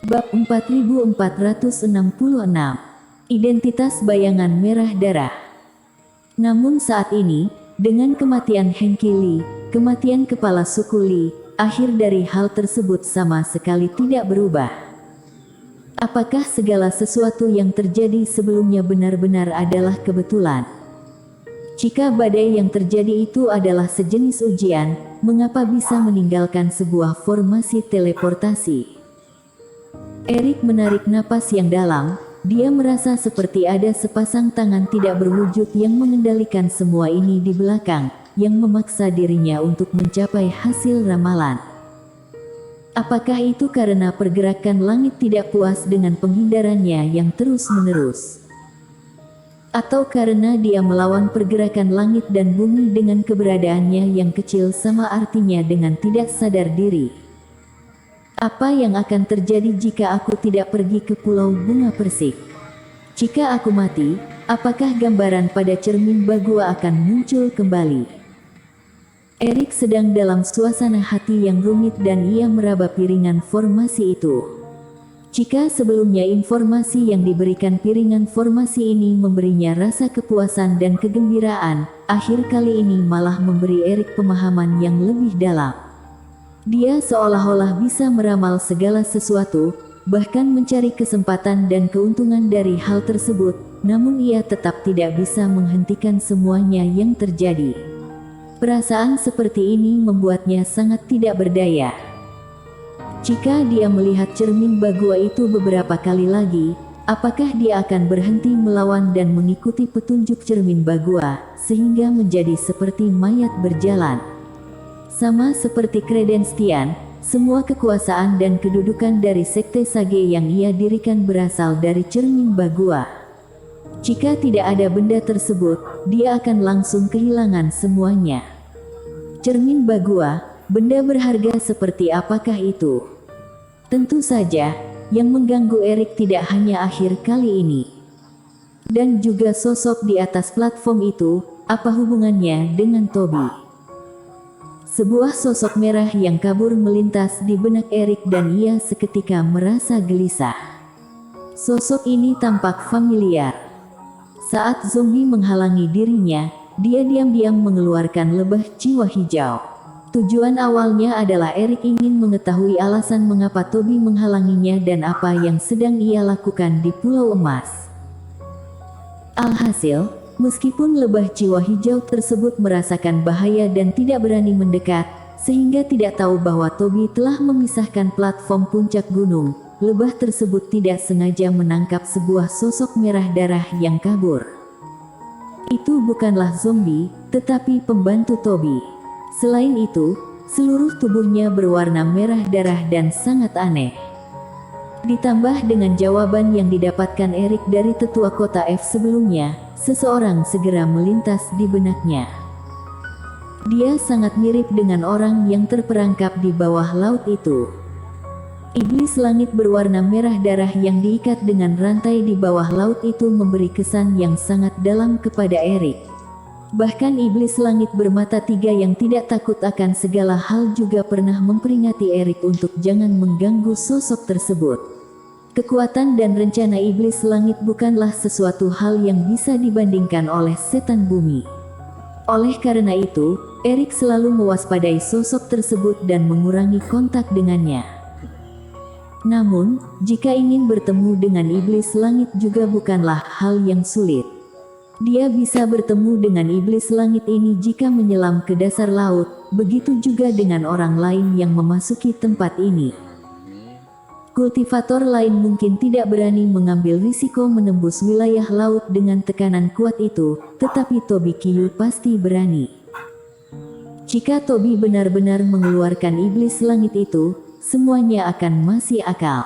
Bab 4466. Identitas bayangan merah darah. Namun saat ini, dengan kematian Hengki Li, kematian kepala suku Li, akhir dari hal tersebut sama sekali tidak berubah. Apakah segala sesuatu yang terjadi sebelumnya benar-benar adalah kebetulan? Jika badai yang terjadi itu adalah sejenis ujian, mengapa bisa meninggalkan sebuah formasi teleportasi? Erik menarik napas yang dalam. Dia merasa seperti ada sepasang tangan tidak berwujud yang mengendalikan semua ini di belakang, yang memaksa dirinya untuk mencapai hasil ramalan. Apakah itu karena pergerakan langit tidak puas dengan penghindarannya yang terus-menerus? Atau karena dia melawan pergerakan langit dan bumi dengan keberadaannya yang kecil sama artinya dengan tidak sadar diri? Apa yang akan terjadi jika aku tidak pergi ke Pulau Bunga Persik? Jika aku mati, apakah gambaran pada cermin Bagua akan muncul kembali? Erik sedang dalam suasana hati yang rumit dan ia meraba piringan formasi itu. Jika sebelumnya informasi yang diberikan piringan formasi ini memberinya rasa kepuasan dan kegembiraan, akhir kali ini malah memberi Erik pemahaman yang lebih dalam. Dia seolah-olah bisa meramal segala sesuatu, bahkan mencari kesempatan dan keuntungan dari hal tersebut, namun ia tetap tidak bisa menghentikan semuanya yang terjadi. Perasaan seperti ini membuatnya sangat tidak berdaya. Jika dia melihat cermin Bagua itu beberapa kali lagi, apakah dia akan berhenti melawan dan mengikuti petunjuk cermin Bagua, sehingga menjadi seperti mayat berjalan? Sama seperti Kredenstian, semua kekuasaan dan kedudukan dari Sekte Sage yang ia dirikan berasal dari cermin Bagua. Jika tidak ada benda tersebut, dia akan langsung kehilangan semuanya. Cermin Bagua, benda berharga seperti apakah itu? Tentu saja, yang mengganggu Erik tidak hanya akhir kali ini. Dan juga sosok di atas platform itu, apa hubungannya dengan Toby? Sebuah sosok merah yang kabur melintas di benak Erik dan ia seketika merasa gelisah. Sosok ini tampak familiar. Saat zombie menghalangi dirinya, dia diam-diam mengeluarkan lebah jiwa hijau. Tujuan awalnya adalah Erik ingin mengetahui alasan mengapa Toby menghalanginya dan apa yang sedang ia lakukan di Pulau Emas. Alhasil, meskipun lebah jiwa hijau tersebut merasakan bahaya dan tidak berani mendekat, sehingga tidak tahu bahwa Toby telah memisahkan platform puncak gunung, lebah tersebut tidak sengaja menangkap sebuah sosok merah darah yang kabur. Itu bukanlah zombie, tetapi pembantu Toby. Selain itu, seluruh tubuhnya berwarna merah darah dan sangat aneh. Ditambah dengan jawaban yang didapatkan Erik dari tetua kota F sebelumnya, seseorang segera melintas di benaknya. Dia sangat mirip dengan orang yang terperangkap di bawah laut itu. Iblis langit berwarna merah darah yang diikat dengan rantai di bawah laut itu memberi kesan yang sangat dalam kepada Erik. Bahkan iblis langit bermata tiga yang tidak takut akan segala hal juga pernah memperingati Erik untuk jangan mengganggu sosok tersebut. Kekuatan dan rencana iblis langit bukanlah sesuatu hal yang bisa dibandingkan oleh setan bumi. Oleh karena itu, Erik selalu mewaspadai sosok tersebut dan mengurangi kontak dengannya. Namun, jika ingin bertemu dengan iblis langit juga bukanlah hal yang sulit. Dia bisa bertemu dengan iblis langit ini jika menyelam ke dasar laut, begitu juga dengan orang lain yang memasuki tempat ini. Kultivator lain mungkin tidak berani mengambil risiko menembus wilayah laut dengan tekanan kuat itu, tetapi Toby Kiyu pasti berani. Jika Toby benar-benar mengeluarkan iblis langit itu, semuanya akan masih akal.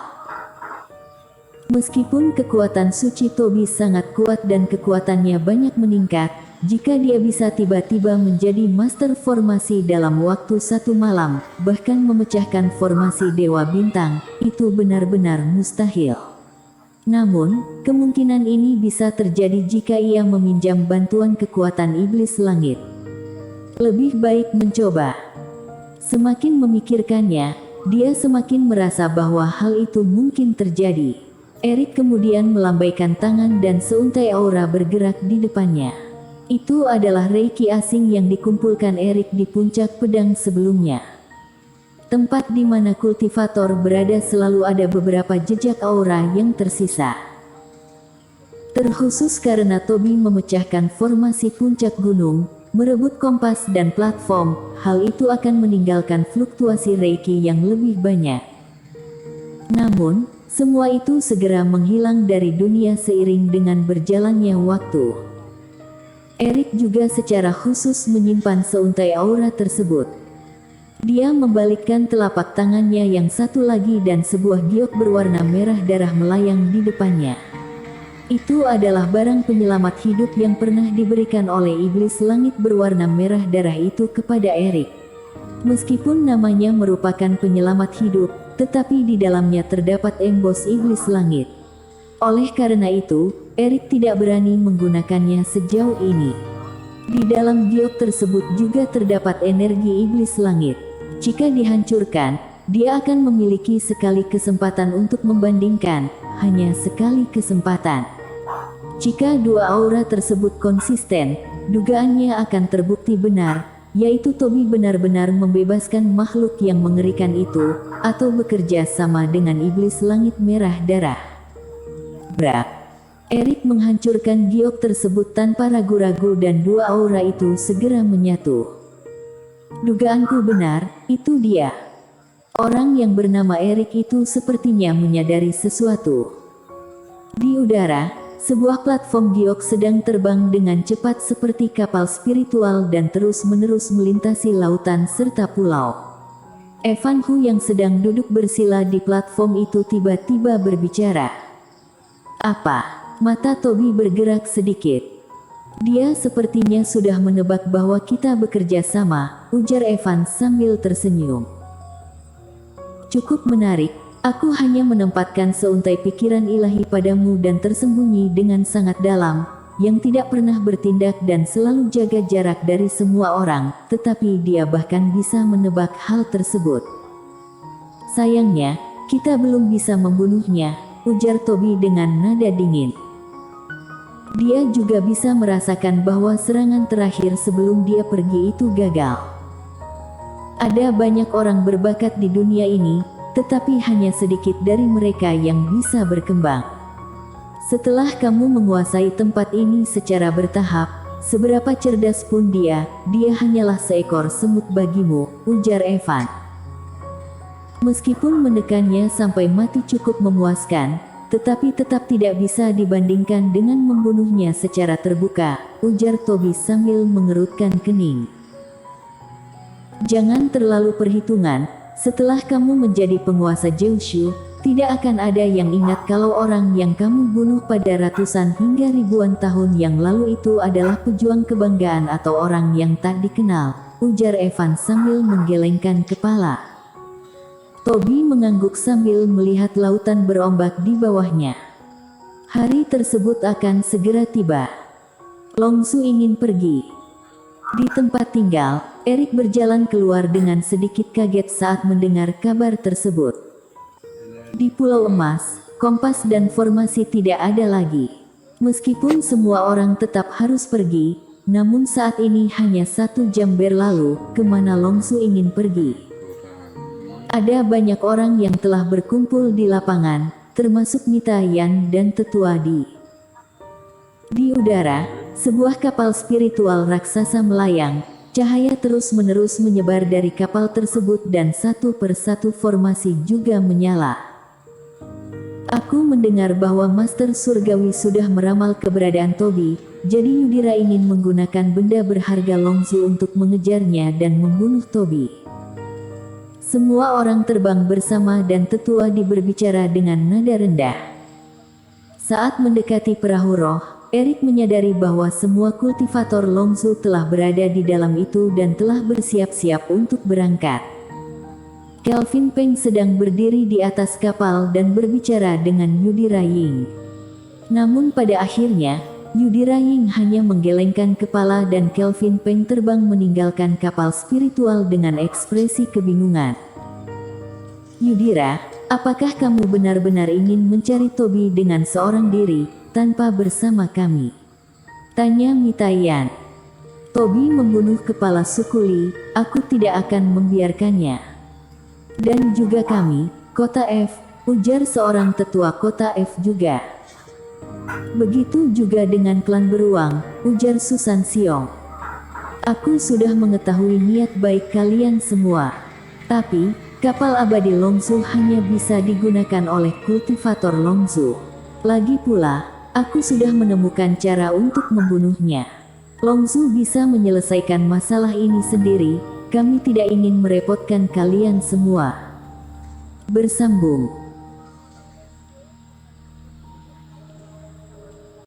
Meskipun kekuatan suci Toby sangat kuat dan kekuatannya banyak meningkat, jika dia bisa tiba-tiba menjadi master formasi dalam waktu satu malam, bahkan memecahkan formasi Dewa Bintang, itu benar-benar mustahil. Namun, kemungkinan ini bisa terjadi jika ia meminjam bantuan kekuatan iblis langit. Lebih baik mencoba. Semakin memikirkannya, dia semakin merasa bahwa hal itu mungkin terjadi. Erik kemudian melambaikan tangan dan seuntai aura bergerak di depannya. Itu adalah reiki asing yang dikumpulkan Erik di puncak pedang sebelumnya. Tempat di mana kultivator berada selalu ada beberapa jejak aura yang tersisa. Terkhusus karena Toby memecahkan formasi puncak gunung, merebut kompas dan platform, hal itu akan meninggalkan fluktuasi reiki yang lebih banyak. Namun, semua itu segera menghilang dari dunia seiring dengan berjalannya waktu. Erik juga secara khusus menyimpan seuntai aura tersebut. Dia membalikkan telapak tangannya yang satu lagi dan sebuah giok berwarna merah darah melayang di depannya. Itu adalah barang penyelamat hidup yang pernah diberikan oleh iblis langit berwarna merah darah itu kepada Erik. Meskipun namanya merupakan penyelamat hidup, tetapi di dalamnya terdapat embos iblis langit. Oleh karena itu, Erik tidak berani menggunakannya sejauh ini. Di dalam giok tersebut juga terdapat energi iblis langit. Jika dihancurkan, dia akan memiliki sekali kesempatan untuk membandingkan, hanya sekali kesempatan. Jika dua aura tersebut konsisten, dugaannya akan terbukti benar, yaitu Toby benar-benar membebaskan makhluk yang mengerikan itu, atau bekerja sama dengan iblis langit merah darah. Brak! Erik menghancurkan giok tersebut tanpa ragu-ragu dan dua aura itu segera menyatu. Dugaanku benar, itu dia. Orang yang bernama Erik itu sepertinya menyadari sesuatu. Di udara, sebuah platform giok sedang terbang dengan cepat seperti kapal spiritual dan terus-menerus melintasi lautan serta pulau. Evan Hu yang sedang duduk bersila di platform itu tiba-tiba berbicara. Apa? Mata Toby bergerak sedikit. Dia sepertinya sudah menebak bahwa kita bekerja sama, ujar Evan sambil tersenyum. Cukup menarik. Aku hanya menempatkan seuntai pikiran ilahi padamu dan tersembunyi dengan sangat dalam, yang tidak pernah bertindak dan selalu jaga jarak dari semua orang, tetapi dia bahkan bisa menebak hal tersebut. Sayangnya, kita belum bisa membunuhnya, ujar Toby dengan nada dingin. Dia juga bisa merasakan bahwa serangan terakhir sebelum dia pergi itu gagal. Ada banyak orang berbakat di dunia ini, tetapi hanya sedikit dari mereka yang bisa berkembang. Setelah kamu menguasai tempat ini secara bertahap, seberapa cerdas pun dia hanyalah seekor semut bagimu, ujar Evan. Meskipun menekannya sampai mati cukup memuaskan, tetapi tetap tidak bisa dibandingkan dengan membunuhnya secara terbuka, ujar Toby sambil mengerutkan kening. Jangan terlalu perhitungan. Setelah kamu menjadi penguasa Jiushu, tidak akan ada yang ingat kalau orang yang kamu bunuh pada ratusan hingga ribuan tahun yang lalu itu adalah pejuang kebanggaan atau orang yang tak dikenal, ujar Evan sambil menggelengkan kepala. Toby mengangguk sambil melihat lautan berombak di bawahnya. Hari tersebut akan segera tiba. Longsu ingin pergi. Di tempat tinggal, Erik berjalan keluar dengan sedikit kaget saat mendengar kabar tersebut. Di Pulau Emas, kompas dan formasi tidak ada lagi. Meskipun semua orang tetap harus pergi, namun saat ini hanya 1 jam berlalu, kemana Longsu ingin pergi. Ada banyak orang yang telah berkumpul di lapangan, termasuk Nita Yan dan Tetua Di. Di udara, sebuah kapal spiritual raksasa melayang, cahaya terus-menerus menyebar dari kapal tersebut dan satu persatu formasi juga menyala. Aku mendengar bahwa Master Surgawi sudah meramal keberadaan Toby, jadi Yudhira ingin menggunakan benda berharga Longsu untuk mengejarnya dan membunuh Toby. Semua orang terbang bersama dan Tetua Di berbicara dengan nada rendah. Saat mendekati perahu roh, Erik menyadari bahwa semua kultivator Longsu telah berada di dalam itu dan telah bersiap-siap untuk berangkat. Kelvin Peng sedang berdiri di atas kapal dan berbicara dengan Yudhira Ying. Namun pada akhirnya, Yudhira Ying hanya menggelengkan kepala dan Kelvin Peng terbang meninggalkan kapal spiritual dengan ekspresi kebingungan. Yudhira, apakah kamu benar-benar ingin mencari Tobi dengan seorang diri, tanpa bersama kami? Tanya Mitayan. Tobi membunuh kepala suku Li, aku tidak akan membiarkannya. Dan juga kami, kota F, ujar seorang tetua kota F juga. Begitu juga dengan klan beruang, ujar Susan Xiong. Aku sudah mengetahui niat baik kalian semua. Tapi, kapal abadi Longzu hanya bisa digunakan oleh kultivator Longzu. Lagi pula, aku sudah menemukan cara untuk membunuhnya. Longzu bisa menyelesaikan masalah ini sendiri, kami tidak ingin merepotkan kalian semua. Bersambung.